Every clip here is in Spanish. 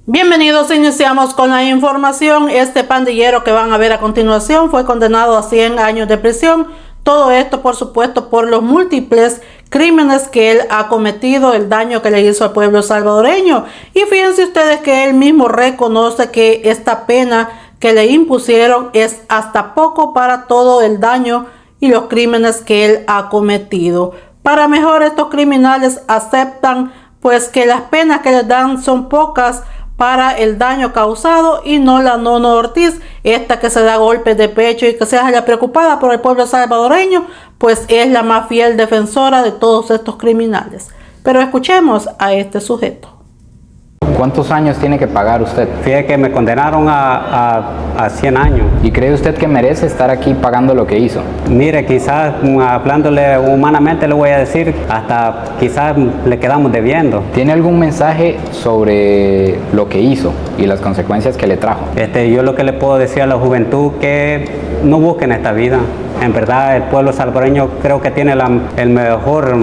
Bienvenidos, iniciamos con la información. Este pandillero que van a ver a continuación fue condenado a 100 años de prisión. Todo esto, por supuesto, por los múltiples crímenes que él ha cometido, el daño que le hizo al pueblo salvadoreño. Y fíjense ustedes que él mismo reconoce que esta pena que le impusieron es hasta poco para todo el daño y los crímenes que él ha cometido. Para mejor, estos criminales aceptan pues que las penas que les dan son pocas para el daño causado, y no la Nono Ortiz, esta que se da golpes de pecho y que se haya preocupada por el pueblo salvadoreño, pues es la más fiel defensora de todos estos criminales. Pero escuchemos a este sujeto. ¿Cuántos años tiene que pagar usted? Fíjate que me condenaron a 100 años. ¿Y cree usted que merece estar aquí pagando lo que hizo? Mire, quizás hablándole humanamente le voy a decir, hasta quizás le quedamos debiendo. ¿Tiene algún mensaje sobre lo que hizo y las consecuencias que le trajo? Yo lo que le puedo decir a la juventud que no busquen esta vida. En verdad, el pueblo salvadoreño creo que tiene el mejor,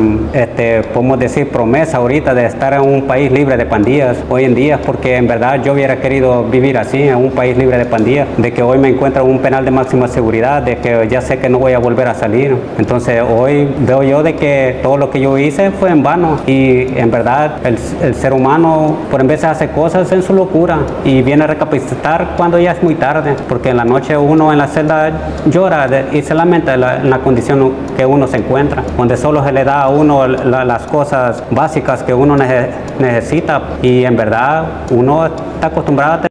podemos decir, promesa ahorita de estar en un país libre de pandillas hoy en día, porque en verdad yo hubiera querido vivir así, en un país libre de pandillas, de que hoy me encuentro en un penal de máxima seguridad, de que ya sé que no voy a volver a salir. Entonces hoy veo yo de que todo lo que yo hice fue en vano, y en verdad el ser humano por en vez hace cosas en su locura y viene a recapacitar cuando ya es muy tarde, porque en la noche uno en la celda llora y se lamenta en la condición que uno se encuentra, donde solo se le da a uno las cosas básicas que uno necesita, y en verdad uno está acostumbrado a tener.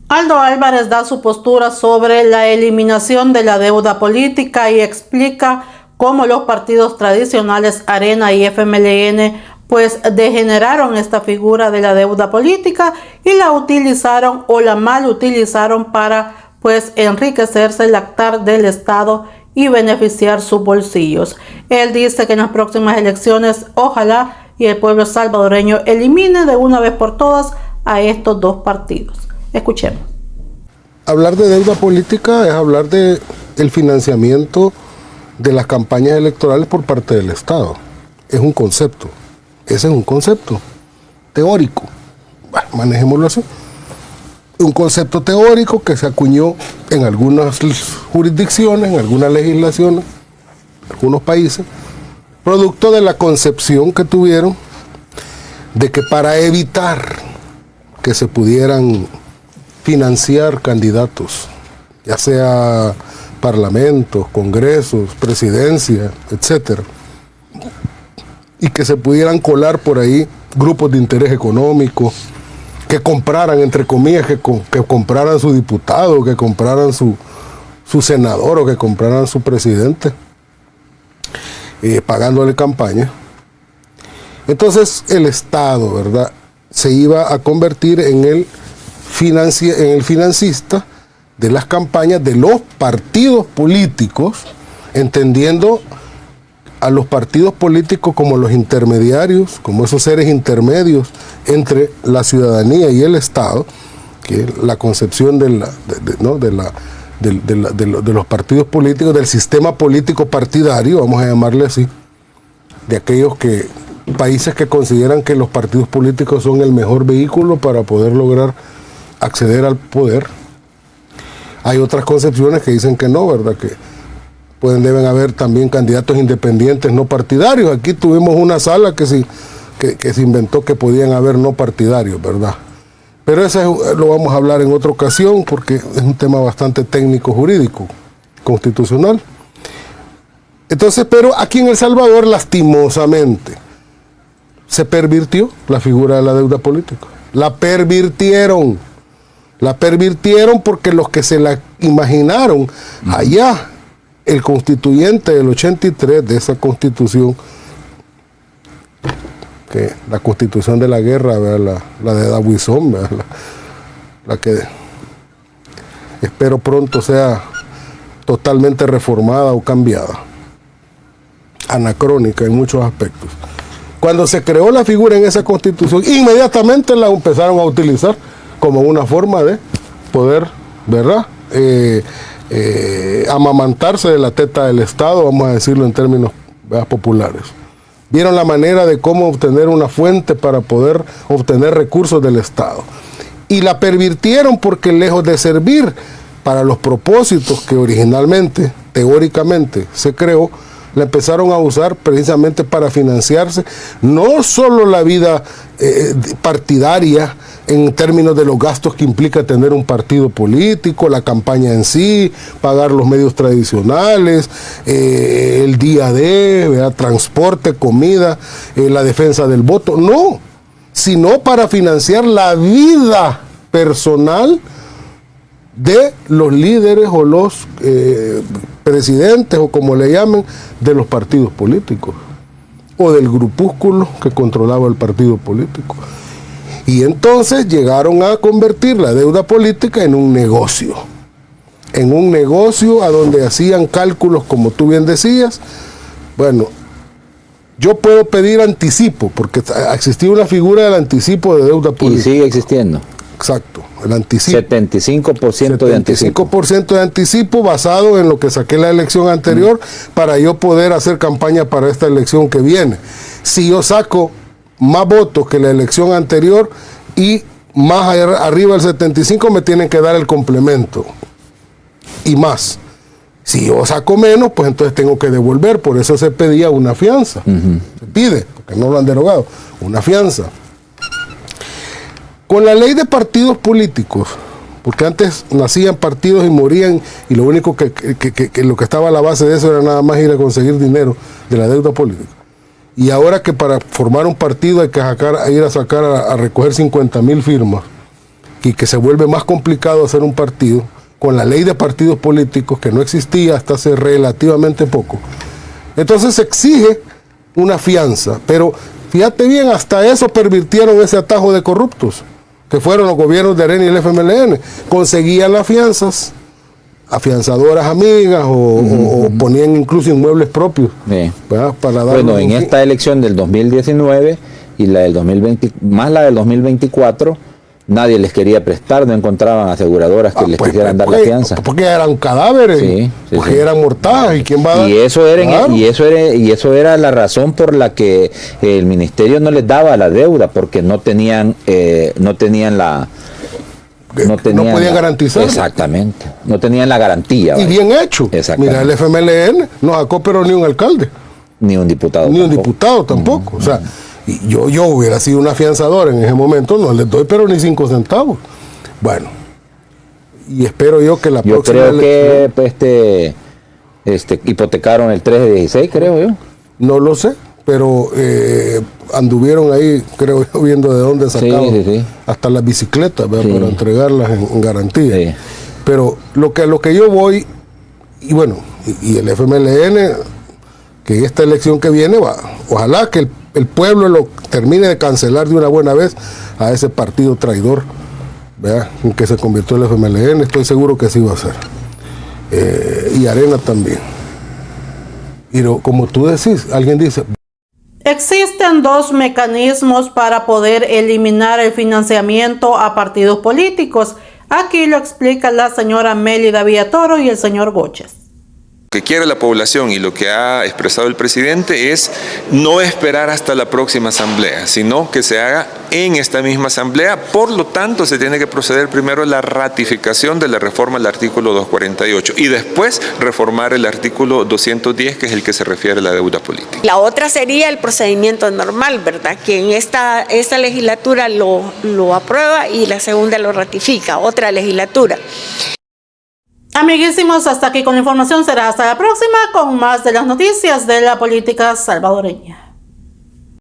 Aldo Álvarez da su postura sobre la eliminación de la deuda política y explica cómo los partidos tradicionales Arena y FMLN pues degeneraron esta figura de la deuda política y la utilizaron o la mal utilizaron para pues enriquecerse, lactar del Estado y beneficiar sus bolsillos. Él dice que en las próximas elecciones ojalá y el pueblo salvadoreño elimine de una vez por todas a estos dos partidos. Escuchemos. Hablar de deuda política es hablar de el financiamiento de las campañas electorales por parte del Estado. Es un concepto. Ese es un concepto teórico. Bueno, manejémoslo así. Un concepto teórico que se acuñó en algunas jurisdicciones, en algunas legislaciones, en algunos países, producto de la concepción que tuvieron de que para evitar que se pudieran financiar candidatos, ya sea parlamentos, congresos, presidencia, etcétera, y que se pudieran colar por ahí grupos de interés económico, que compraran, entre comillas, que compraran su diputado, que compraran su senador o que compraran su presidente, pagándole campaña. Entonces el Estado, ¿verdad?, se iba a convertir en el financista de las campañas de los partidos políticos, entendiendo a los partidos políticos como los intermediarios, como esos seres intermedios entre la ciudadanía y el Estado, que es la concepción de los partidos políticos, del sistema político partidario, vamos a llamarle así, de aquellos países que consideran que los partidos políticos son el mejor vehículo para poder lograr acceder al poder. Hay otras concepciones que dicen que no, ¿verdad?, que deben haber también candidatos independientes no partidarios. Aquí tuvimos una sala que se inventó que podían haber no partidarios, ¿verdad? Pero eso lo vamos a hablar en otra ocasión porque es un tema bastante técnico, jurídico, constitucional. Entonces, pero aquí en El Salvador, lastimosamente, se pervirtió la figura de la deuda política. La pervirtieron porque los que se la imaginaron allá, el constituyente del 83 de esa constitución, que la constitución de la guerra, la de Dabuizón, la que espero pronto sea totalmente reformada o cambiada, anacrónica en muchos aspectos. Cuando se creó la figura en esa constitución, inmediatamente la empezaron a utilizar como una forma de poder, ¿verdad?, amamantarse de la teta del Estado, vamos a decirlo en términos, ¿verdad?, populares. Vieron la manera de cómo obtener una fuente para poder obtener recursos del Estado. y la pervirtieron porque lejos de servir para los propósitos que originalmente, teóricamente, se creó, la empezaron a usar precisamente para financiarse no solo la vida partidaria en términos de los gastos que implica tener un partido político, la campaña en sí, pagar los medios tradicionales, el día ¿verdad? Transporte, comida, la defensa del voto, no, sino para financiar la vida personal de los líderes o los presidentes o como le llamen de los partidos políticos o del grupúsculo que controlaba el partido político. Y entonces llegaron a convertir la deuda política en un negocio a donde hacían cálculos, como tú bien decías. Bueno, yo puedo pedir anticipo, porque existía una figura del anticipo de deuda política. Y sigue existiendo. Exacto, el anticipo. 75% de anticipo. 75% de anticipo basado en lo que saqué la elección anterior para yo poder hacer campaña para esta elección que viene. Si yo saco más votos que la elección anterior y más arriba del 75 me tienen que dar el complemento y más. Si yo saco menos, pues entonces tengo que devolver, por eso se pedía una fianza. Se pide, porque no lo han derogado, una fianza. Con la ley de partidos políticos, porque antes nacían partidos y morían, y lo único que lo que estaba a la base de eso era nada más ir a conseguir dinero de la deuda política. Y ahora que para formar un partido hay que ir a recoger 50,000 firmas, y que se vuelve más complicado hacer un partido, con la ley de partidos políticos que no existía hasta hace relativamente poco. Entonces se exige una fianza, pero fíjate bien, hasta eso pervirtieron ese atajo de corruptos, que fueron los gobiernos de Arena y el FMLN. Conseguían las fianzas, afianzadoras amigas o ponían incluso inmuebles propios. Sí. Para dar bueno, en esta elección del 2019 y la del 2020, más la del 2024, nadie les quería prestar, no encontraban aseguradoras que les quisieran dar la fianza. Porque eran cadáveres, porque eran mortajas, ¿y quién va a dar? Y eso era la razón por la que el ministerio no les daba la deuda, porque no podían garantizar. Exactamente, no tenían la garantía. Y bien hecho. Mira, el FMLN no sacó pero ni un alcalde. Ni un diputado. Ni un diputado tampoco. O sea, y yo hubiera sido un afianzador en ese momento, no les doy pero ni 5 centavos. Bueno, y espero yo que la próxima creo que hipotecaron el 3 de 16, creo yo. No lo sé, pero anduvieron ahí, creo yo, viendo de dónde sacaban hasta las bicicletas para entregarlas en garantía. Sí. Pero lo que yo voy, y bueno, y el FMLN, que esta elección que viene ojalá que el pueblo lo termine de cancelar de una buena vez a ese partido traidor, ¿verdad?, en que se convirtió el FMLN. Estoy seguro que así va a ser. Y Arena también. Y como tú decís, alguien dice... Existen 2 mecanismos para poder eliminar el financiamiento a partidos políticos. Aquí lo explica la señora Mélida Villatoro y el señor Goches. Lo que quiere la población y lo que ha expresado el presidente es no esperar hasta la próxima asamblea, sino que se haga en esta misma asamblea. Por lo tanto, se tiene que proceder primero a la ratificación de la reforma del artículo 248 y después reformar el artículo 210, que es el que se refiere a la deuda política. La otra sería el procedimiento normal, ¿verdad?, que en esta legislatura lo aprueba y la segunda lo ratifica, otra legislatura. Amiguísimos, hasta aquí con la información. Será hasta la próxima con más de las noticias de la política salvadoreña.